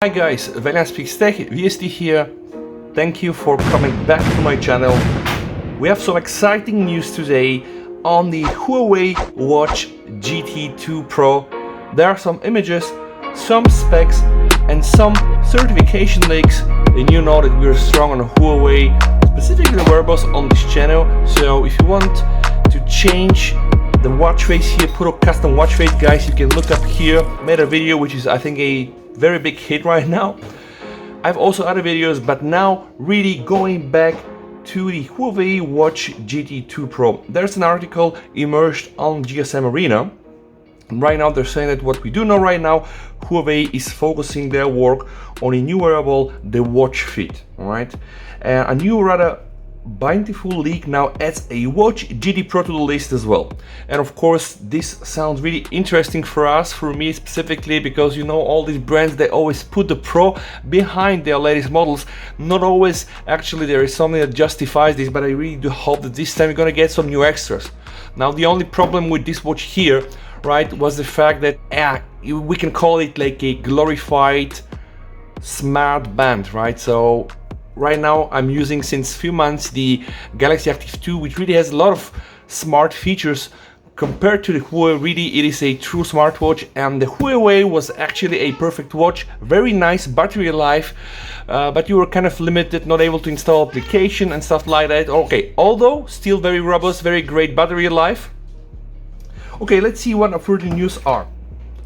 Hi guys, Velian speaks tech, VST here. Thank you for coming back to my channel. We have some exciting news today on the Huawei Watch GT2 Pro. There are some images, some specs and some certification leaks, and you know that we're strong on Huawei, specifically the wearables on this channel. So if you want to change the watch face here, put a custom watch face, guys, you can look up here. Made a video which is I think a very big hit right now. I have also other videos, but now really going back to the Huawei Watch GT2 Pro. There's an article emerged on GSM Arena. Right now they're saying that what we do know right now, Huawei is focusing their work on a new wearable, the Watch Fit. Alright, a new rather bountiful leak now adds a Watch GT Pro to the list as well. And of course this sounds really interesting for us, for me specifically, because you know all these brands, they always put the Pro behind their latest models. Not always actually there is something that justifies this, but I really do hope that this time we're gonna get some new extras. Now the only problem with this watch here, right, was the fact that we can call it like a glorified smart band, right? So right now I'm using since few months the Galaxy Active 2, which really has a lot of smart features. Compared to the Huawei, really it is a true smartwatch, and the Huawei was actually a perfect watch, very nice battery life, but you were kind of limited, not able to install application and stuff like that. Okay, although still very robust, very great battery life. Okay, let's see what further news are.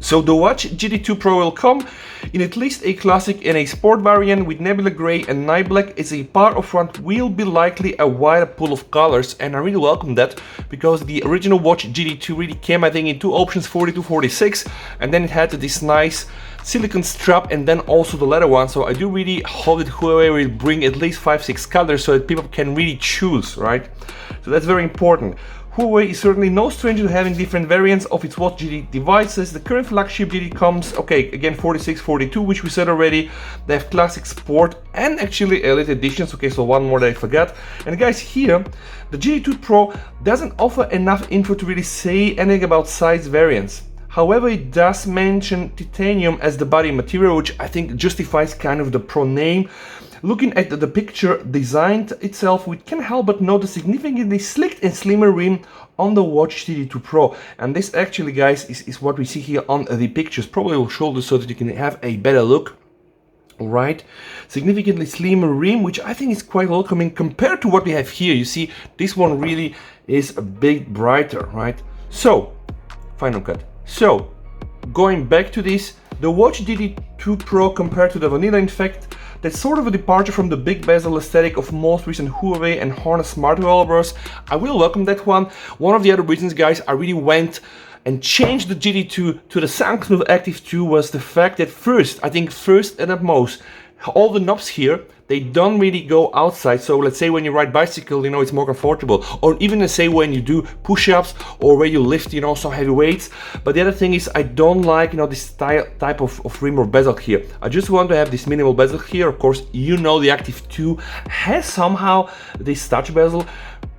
So the Watch GT2 Pro will come in at least a classic and a sport variant with nebula gray and night black. It's a part of front will be likely a wider pool of colors, and I really welcome that, because the original Watch GT2 really came I think in two options, 42, 46, and then it had this nice silicone strap and then also the leather one. So I do really hope that Huawei will bring at least 5-6 colors so that people can really choose, right? So that's very important. Huawei is certainly no stranger to having different variants of its Watch GT devices. The current flagship GT comes, okay, again 46, 42, which we said already. They have classic, sport and actually elite editions. Okay, so one more that I forgot. And guys, here the GT2 Pro doesn't offer enough info to really say anything about size variants. However, it does mention titanium as the body material, which I think justifies kind of the Pro name. Looking at the picture design itself, we can't help but note the significantly slicked and slimmer rim on the Watch GT2 Pro. And this actually, guys, is what we see here on the pictures. Probably will show this so that you can have a better look. Alright, significantly slimmer rim, which I think is quite welcoming compared to what we have here. You see, this one really is a bit brighter, right? So, final cut. So, going back to this, the Watch GT2 Pro compared to the vanilla, in fact, that's sort of a departure from the big bezel aesthetic of most recent Huawei and Honor smart wearables. I will welcome that one. One of the other reasons, guys, I really went and changed the GT2 to the Samsung Active 2 was the fact that first and at most, all the knobs here, they don't really go outside. So let's say when you ride bicycle, you know, it's more comfortable, or even let's say when you do push-ups or where you lift, you know, some heavy weights. But the other thing is I don't like, you know, this type of rim or bezel here. I just want to have this minimal bezel here. Of course, you know, the Active 2 has somehow this touch bezel.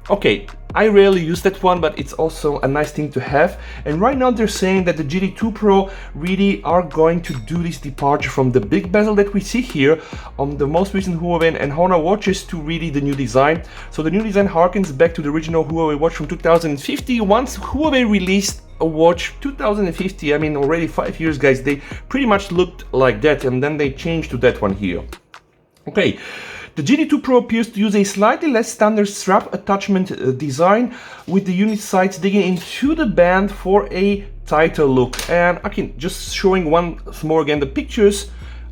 Okay, I rarely use that one, but it's also a nice thing to have. And right now they're saying that the GT2 Pro really are going to do this departure from the big bezel that we see here on the most recent Huawei and Honor watches to really the new design. So the new design harkens back to the original Huawei watch from 2050. Once Huawei released a watch 2050, I mean already 5 years, guys, they pretty much looked like that, and then they changed to that one here. Okay. The GT2 Pro appears to use a slightly less standard strap attachment design, with the unit sides digging into the band for a tighter look. And again, just showing once more again the pictures,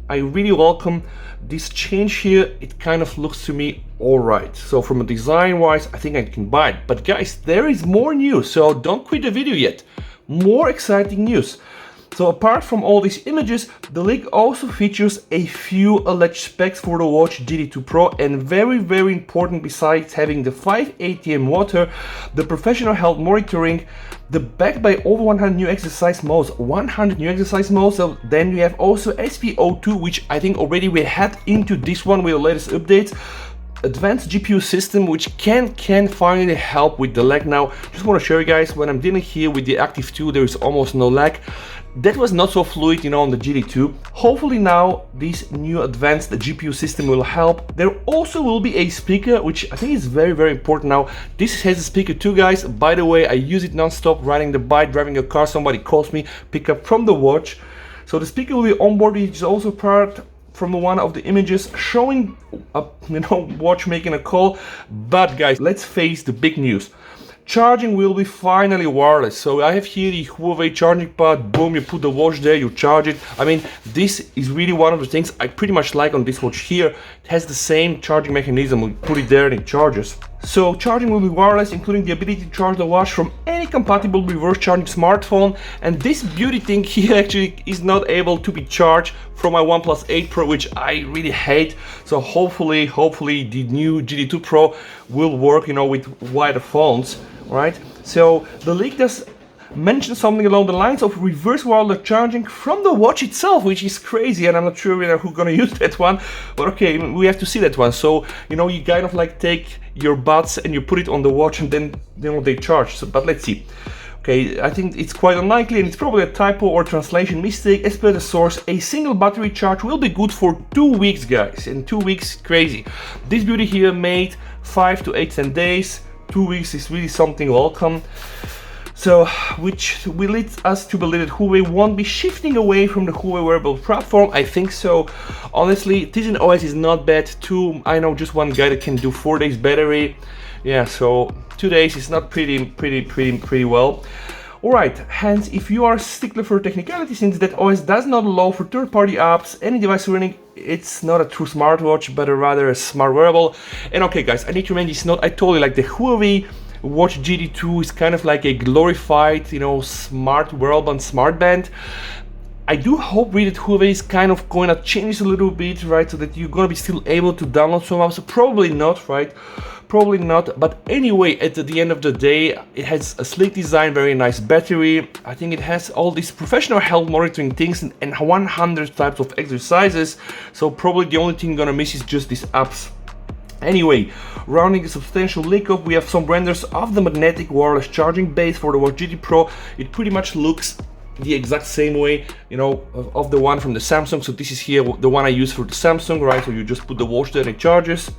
I really welcome this change here. It kind of looks to me alright. So from a design wise, I think I can buy it. But guys, there is more news, so don't quit the video yet. More exciting news. So apart from all these images, the leak also features a few alleged specs for the Watch GT2 Pro, and very important, besides having the 5 ATM water, the professional health monitoring, the backed by over 100 new exercise modes, so then we have also SpO2, which I think already we had into this one with the latest updates. advanced GPU system which can finally help with the lag. Now, just want to show you guys, when I'm dealing here with the Active 2, there is almost no lag. That was not so fluid, you know, on the GT2. Hopefully now this new advanced GPU system will help. There also will be a speaker, which I think is very important now. This has a speaker too, guys. By the way, I use it non-stop, riding the bike, driving a car, somebody calls me, pick up from the watch. So the speaker will be on board, which is also part from one of the images showing a, you know, watch making a call. But guys, let's face the big news. Charging will be finally wireless. So I have here the Huawei charging pad. Boom, you put the watch there, you charge it. I mean, this is really one of the things I pretty much like on this watch here. It has the same charging mechanism. We put it there and it charges. So charging will be wireless, including the ability to charge the watch from any compatible reverse charging smartphone. And this beauty thing here actually is not able to be charged from my OnePlus 8 Pro, which I really hate. So hopefully the new GT2 Pro will work, you know, with wider phones. Right, so the leak does mention something along the lines of reverse wireless charging from the watch itself, which is crazy, and I'm not sure, you know, who's gonna use that one, but okay, we have to see that one. So, you know, you kind of like take your buds and you put it on the watch and then, you know, they charge. So, but let's see. Okay, I think it's quite unlikely, and it's probably a typo or translation mistake. As per the source, a single battery charge will be good for 2 weeks, guys. And 2 weeks, crazy. This beauty here made 5 to 10 days. 2 weeks is really something welcome. So, which will lead us to believe that Huawei won't be shifting away from the Huawei wearable platform. I think so. Honestly, Tizen OS is not bad too. I know just one guy that can do 4 days battery. Yeah, so 2 days is not pretty well. Alright, hence, if you are a stickler for technicality, since that OS does not allow for third-party apps, any device running, it's not a true smartwatch, but rather a smart wearable. And okay, guys, I need to mention this note. I told you, like, the Huawei Watch GT2 is kind of like a glorified, you know, smart wearable and smart band. I do hope really that Huawei is kind of going to change a little bit, right, so that you're going to be still able to download some apps. So probably not, right? Probably not, but anyway, at the end of the day, it has a sleek design, very nice battery. I think it has all these professional health monitoring things and 100 types of exercises. So probably the only thing gonna miss is just these apps. Anyway, rounding a substantial leak up, we have some renders of the magnetic wireless charging base for the Watch GT Pro. It pretty much looks the exact same way, you know, of the one from the Samsung. So this is here the one I use for the Samsung, right? So you just put the watch there and it charges.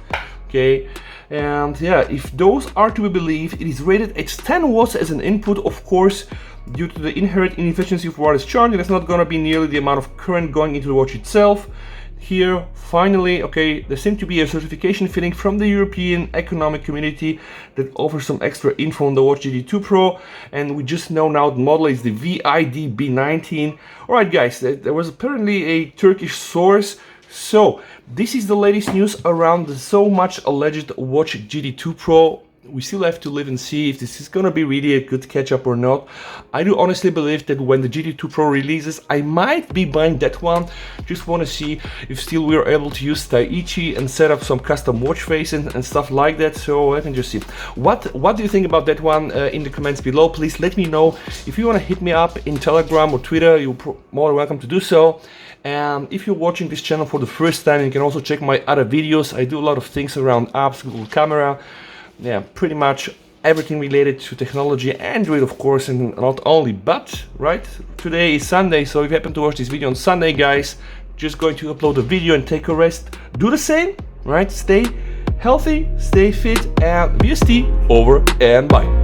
Okay, and yeah, if those are to be believed, it is rated at 10 watts as an input. Of course, due to the inherent inefficiency of wireless charging, that's not gonna be nearly the amount of current going into the watch itself. Here, finally, okay, there seems to be a certification fitting from the European Economic Community that offers some extra info on the Watch GT2 Pro, and we just know now the model is the VID B19. Alright guys, there was apparently a Turkish source. So, this is the latest news around the so much alleged Watch GT2 Pro. We still have to live and see if this is gonna be really a good catch-up or not. I do honestly believe that when the GT2 Pro releases, I might be buying that one. Just want to see if still we are able to use Taichi and set up some custom watch faces and stuff like that. So let me just see. What do you think about that one in the comments below? Please let me know. If you want to hit me up in Telegram or Twitter, you're more than welcome to do so. And if you're watching this channel for the first time, you can also check my other videos. I do a lot of things around apps, Google Camera. Yeah, pretty much everything related to technology, Android of course, and not only, but right, today is Sunday, so if you happen to watch this video on Sunday, guys, just going to upload a video and take a rest. Do the same, right? Stay healthy, stay fit, and VST over and bye.